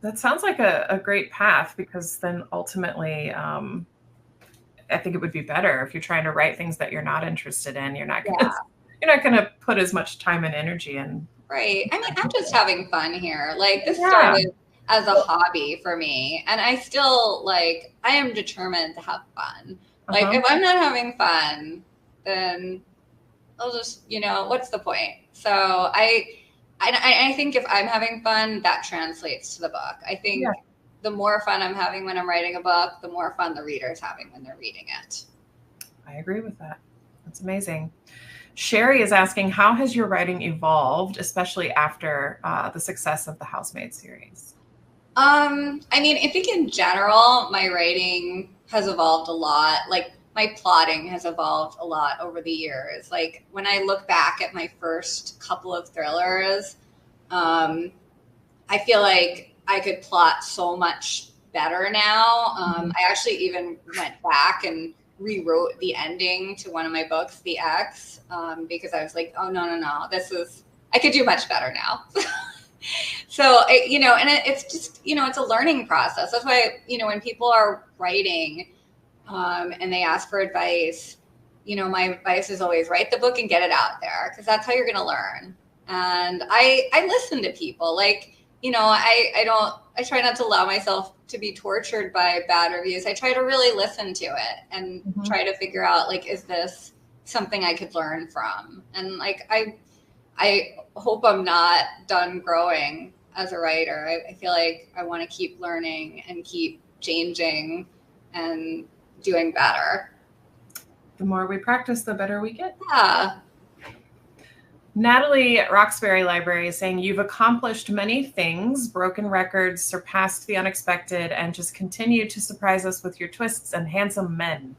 That sounds like a great path, because then ultimately, I think it would be better if you're trying to write things that you're not interested in. You're not going to put as much time and energy in. Right. I mean, I'm just having fun here. Like this started as a hobby for me, and I still like, I am determined to have fun. Like if I'm not having fun, then I'll just, you know, what's the point? So I think if I'm having fun, that translates to the book. I think the more fun I'm having when I'm writing a book, the more fun the reader's having when they're reading it. I agree with that. That's amazing. Sherry is asking, how has your writing evolved, especially after the success of the Housemaid series? I mean, I think in general, my writing has evolved a lot. Like my plotting has evolved a lot over the years. Like when I look back at my first couple of thrillers, I feel like I could plot so much better now. I actually even went back and rewrote the ending to one of my books, The X, because I was like, oh, no, I could do much better now. So, you know, and it's just, you know, it's a learning process. That's why, you know, when people are writing and they ask for advice, you know, my advice is always write the book and get it out there, because that's how you're going to learn. And I listen to people, like, you know, I try not to allow myself to be tortured by bad reviews. I try to really listen to it and try to figure out, like, is this something I could learn from? And like, I hope I'm not done growing as a writer. I feel like I want to keep learning and keep changing and doing better. The more we practice, the better we get. Yeah. Natalie at Roxbury Library is saying, you've accomplished many things, broken records, surpassed the unexpected, and just continue to surprise us with your twists and handsome men.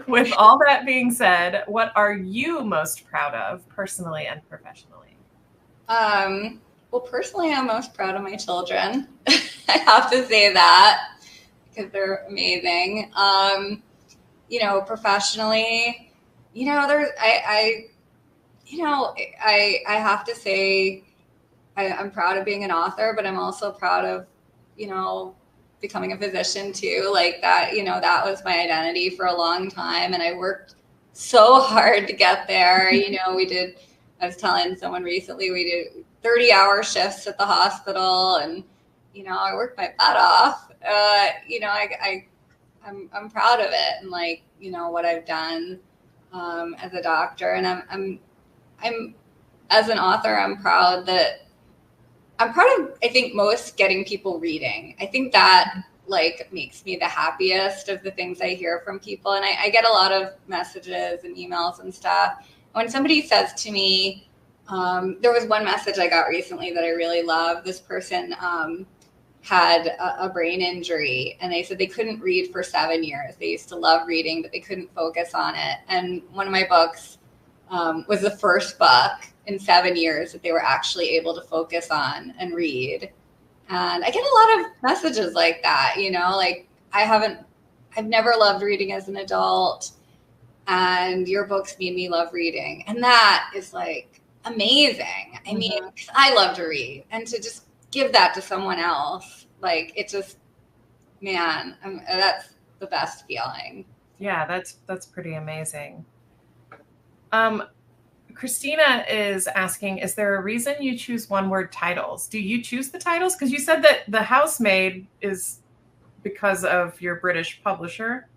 With all that being said, what are you most proud of personally and professionally? Well, personally, I'm most proud of my children. I have to say that, because they're amazing. professionally, I have to say I'm proud of being an author, but I'm also proud of, becoming a physician too. Like that, that was my identity for a long time. And I worked so hard to get there. I was telling someone recently, we did 30-hour shifts at the hospital, and, I worked my butt off. I'm proud of it, and what I've done as a doctor. And I'm as an author, I'm proud of, I think, most getting people reading. I think that makes me the happiest of the things I hear from people. And I get a lot of messages and emails and stuff. When somebody says to me, there was one message I got recently that I really love. This person had a brain injury, and they said they couldn't read for 7 years. They used to love reading, but they couldn't focus on it. And one of my books was the first book in 7 years that they were actually able to focus on and read. And I get a lot of messages like that, I've never loved reading as an adult, and your books made me love reading. And that is amazing. I mean, I love to read, and to just give that to someone else, that's the best feeling. Yeah, that's pretty amazing. Christina is asking, is there a reason you choose one-word titles? Do you choose the titles? Because you said that The Housemaid is because of your British publisher.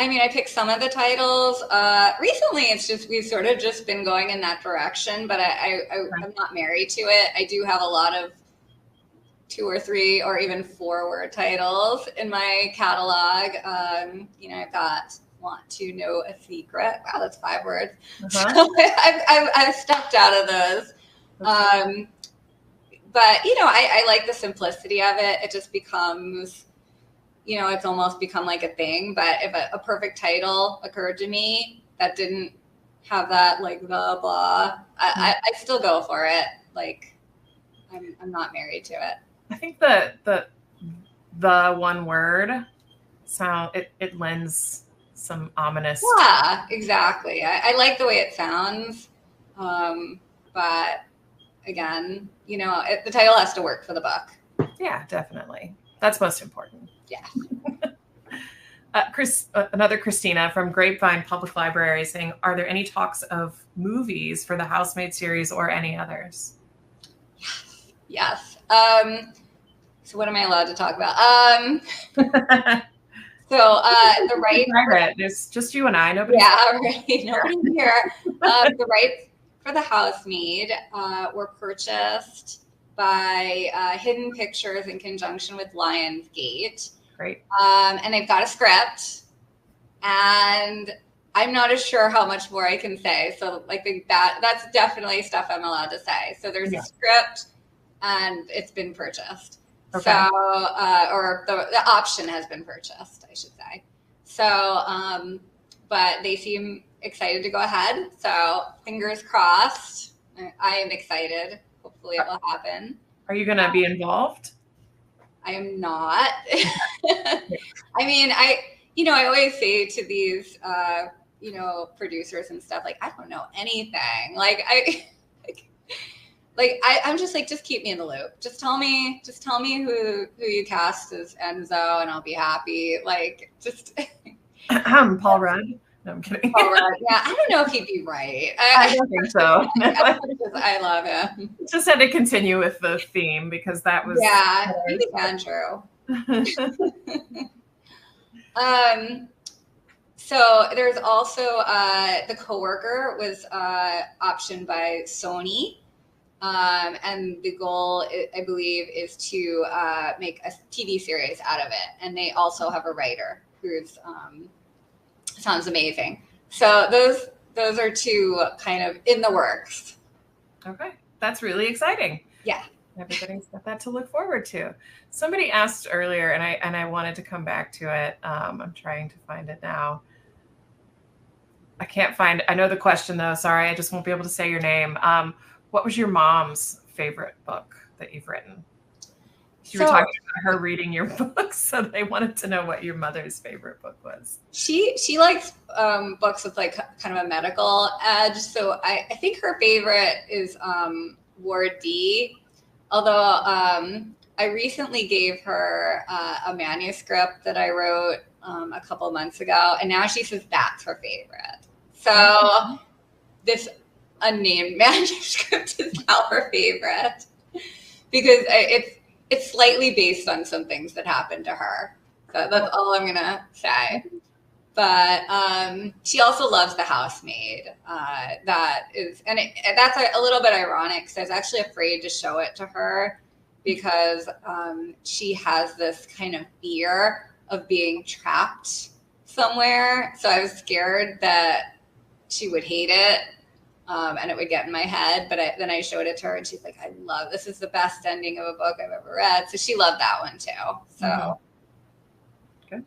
I mean, I picked some of the titles. Recently, we've sort of just been going in that direction, but I'm not married to it. I do have a lot of 2 or 3 or even 4-word titles in my catalog. I've got Want to Know a Secret. Wow, that's 5 words. So I've stepped out of those. But, I like the simplicity of it. It just becomes, it's almost become like a thing. But if a perfect title occurred to me that didn't have that blah, blah, I still go for it. I'm not married to it. I think the one word sound, it lends some ominous. Yeah, exactly. I like the way it sounds. But again, the title has to work for the book. Yeah, definitely. That's most important. Yeah. Another Christina from Grapevine Public Library saying, are there any talks of movies for the Housemaid series or any others? Yes. So what am I allowed to talk about? So the rights. There's just you and I. Nobody. Yeah, right. Nobody here. The rights for The Housemaid were purchased by Hidden Pictures in conjunction with Lionsgate. Great. And they've got a script, and I'm not as sure how much more I can say. So that's definitely stuff I'm allowed to say. So there's a script, and it's been purchased. Okay. So, or the option has been purchased, I should say. So, but they seem excited to go ahead. So fingers crossed. I am excited. Hopefully it will happen. Are you going to be involved? I am not. I mean, I always say to these, producers and stuff, I don't know anything. I'm just just keep me in the loop. Just tell me who you cast as Enzo, and I'll be happy. Paul Rudd. No, I'm kidding. Paul Rudd. Yeah, I don't know if he'd be right. I don't think so. I love him. Just had to continue with the theme because that was maybe Andrew. So there's also The Coworker was optioned by Sony. And the goal, I believe, is to make a TV series out of it. And they also have a writer who's sounds amazing. So those are 2 kind of in the works. Okay, that's really exciting. Yeah, everybody's got that to look forward to. Somebody asked earlier, and I wanted to come back to it. I'm trying to find it now. I can't find. I know the question though. Sorry, I just won't be able to say your name. What was your mom's favorite book that you've written? You were talking about her reading your books, so they wanted to know what your mother's favorite book was. She likes books with like kind of a medical edge. So I think her favorite is Ward D. Although I recently gave her a manuscript that I wrote a couple months ago, and now she says that's her favorite. So this unnamed manuscript is now her favorite because it's slightly based on some things that happened to her. So that's all I'm gonna say. But she also loves The Housemaid. That's a little bit ironic because I was actually afraid to show it to her because she has this kind of fear of being trapped somewhere. So I was scared that she would hate it. And it would get in my head, but then I showed it to her and she's like, I love, this is the best ending of a book I've ever read. So she loved that one too. So. Good.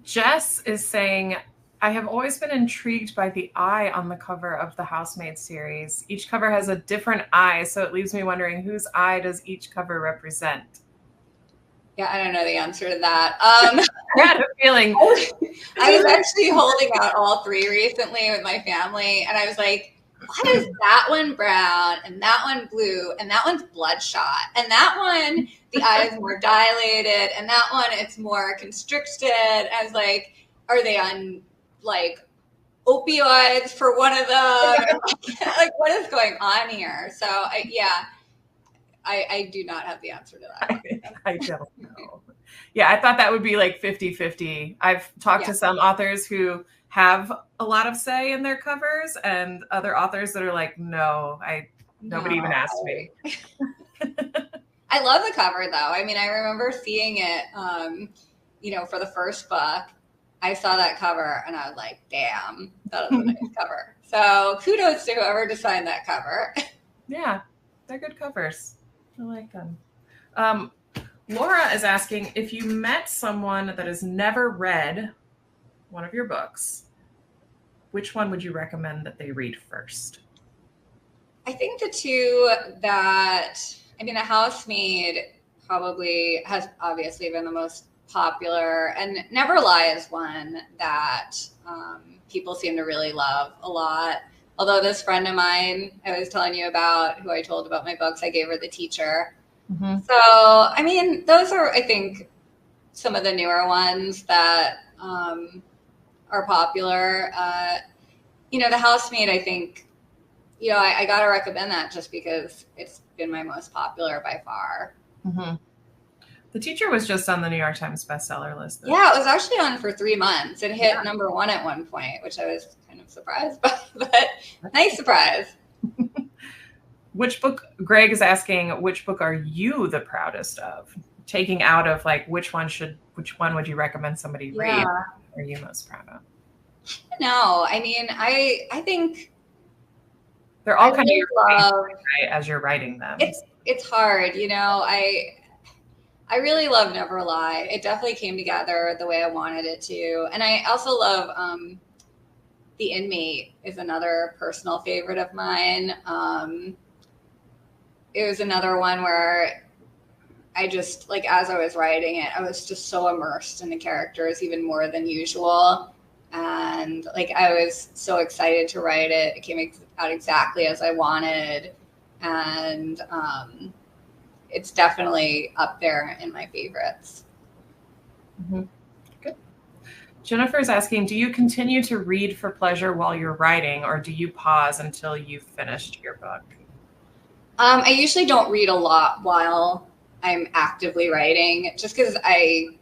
Jess is saying, I have always been intrigued by the eye on the cover of the Housemaid series. Each cover has a different eye, so it leaves me wondering whose eye does each cover represent? Yeah, I don't know the answer to that. I had a feeling. I was actually holding out all three recently with my family, and I was like, why is that one brown, and that one blue, and that one's bloodshot, and that one, the eye is more dilated, and that one, it's more constricted. I was like, are they on, like, opioids for one of them? Like, what is going on here? So, I do not have the answer to that. I don't know. Yeah, I thought that would be like 50-50. I've talked to some authors who have a lot of say in their covers and other authors that are like, no, nobody even asked me. I love the cover though. I mean, I remember seeing it, for the first book. I saw that cover and I was like, damn, that was a nice cover. So kudos to whoever designed that cover. Yeah, they're good covers. I like them. Laura is asking, if you met someone that has never read one of your books, which one would you recommend that they read first? I think the two that, The Housemaid probably has obviously been the most popular, and Never Lie is one that people seem to really love a lot. Although this friend of mine I was telling you about, who I told about my books, I gave her The Teacher. Mm-hmm. So, those are, I think, some of the newer ones that are popular. The Housemaid, I think, I got to recommend that just because it's been my most popular by far. Mm-hmm. The Teacher was just on the New York Times bestseller list. Yeah, it was actually on for 3 months. It hit #1 at one point, which I was kind of surprised by, but nice surprise. Which book, Greg is asking, which book are you the proudest of? Taking out of like, which one would you recommend somebody read? Are you most proud of? No, I think they're all kind of your favorite, right, as you're writing them. It's hard, I really love Never Lie. It definitely came together the way I wanted it to. And I also love The Inmate is another personal favorite of mine. It was another one where I just, like, as I was writing it, I was just so immersed in the characters even more than usual. And, like, I was so excited to write it. It came out exactly as I wanted. And it's definitely up there in my favorites. Mm-hmm. Good. Jennifer is asking, do you continue to read for pleasure while you're writing, or do you pause until you've finished your book? I usually don't read a lot while I'm actively writing, just because I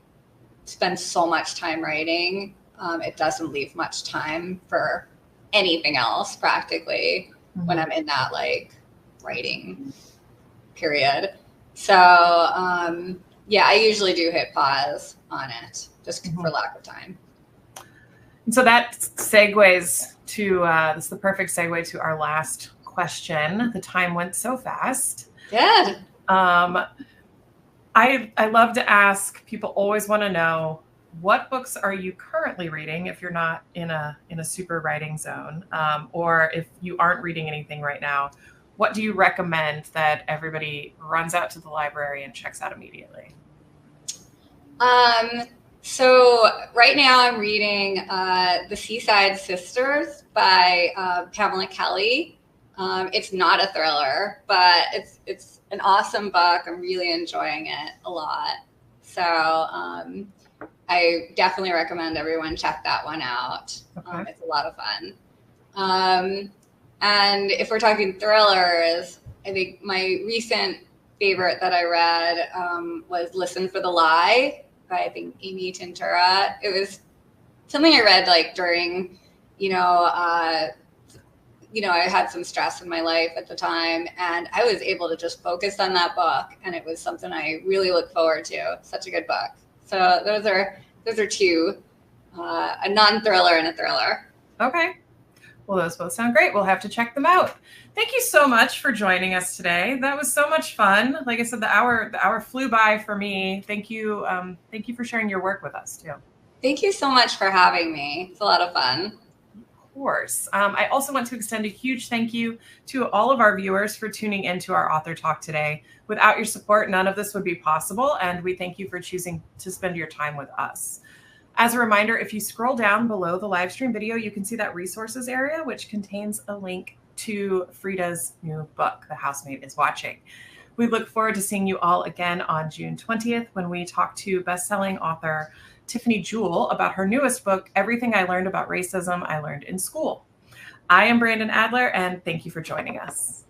spend so much time writing. It doesn't leave much time for anything else practically when I'm in that, like, writing period. So, I usually do hit pause on it just for lack of time. And so that segues to, this is the perfect segue to our last question. The time went so fast. Good. I love to ask, people always want to know, what books are you currently reading if you're not in a super writing zone, or if you aren't reading anything right now, what do you recommend that everybody runs out to the library and checks out immediately? So right now I'm reading The Seaside Sisters by Pamela Kelly. It's not a thriller, but it's an awesome book. I'm really enjoying it a lot. So I definitely recommend everyone check that one out. Okay. It's a lot of fun. And if we're talking thrillers, I think my recent favorite that I read was Listen for the Lie by, I think, Amy Tintura. It was something I read like during, I had some stress in my life at the time, and I was able to just focus on that book, and it was something I really look forward to. Such a good book. So those are two, a non-thriller and a thriller. Okay. Well, those both sound great. We'll have to check them out. Thank you so much for joining us today. That was so much fun. Like I said, the hour flew by for me. Thank you. Thank you for sharing your work with us too. Thank you so much for having me. It's a lot of fun. Of course. I also want to extend a huge thank you to all of our viewers for tuning into our author talk today. Without your support, none of this would be possible, and we thank you for choosing to spend your time with us. As a reminder, if you scroll down below the live stream video, you can see that resources area, which contains a link to Freida's new book, The Housemaid Is Watching. We look forward to seeing you all again on June 20th when we talk to best-selling author Tiffany Jewell about her newest book, Everything I Learned About Racism I Learned in School. I am Brandon Adler, and thank you for joining us.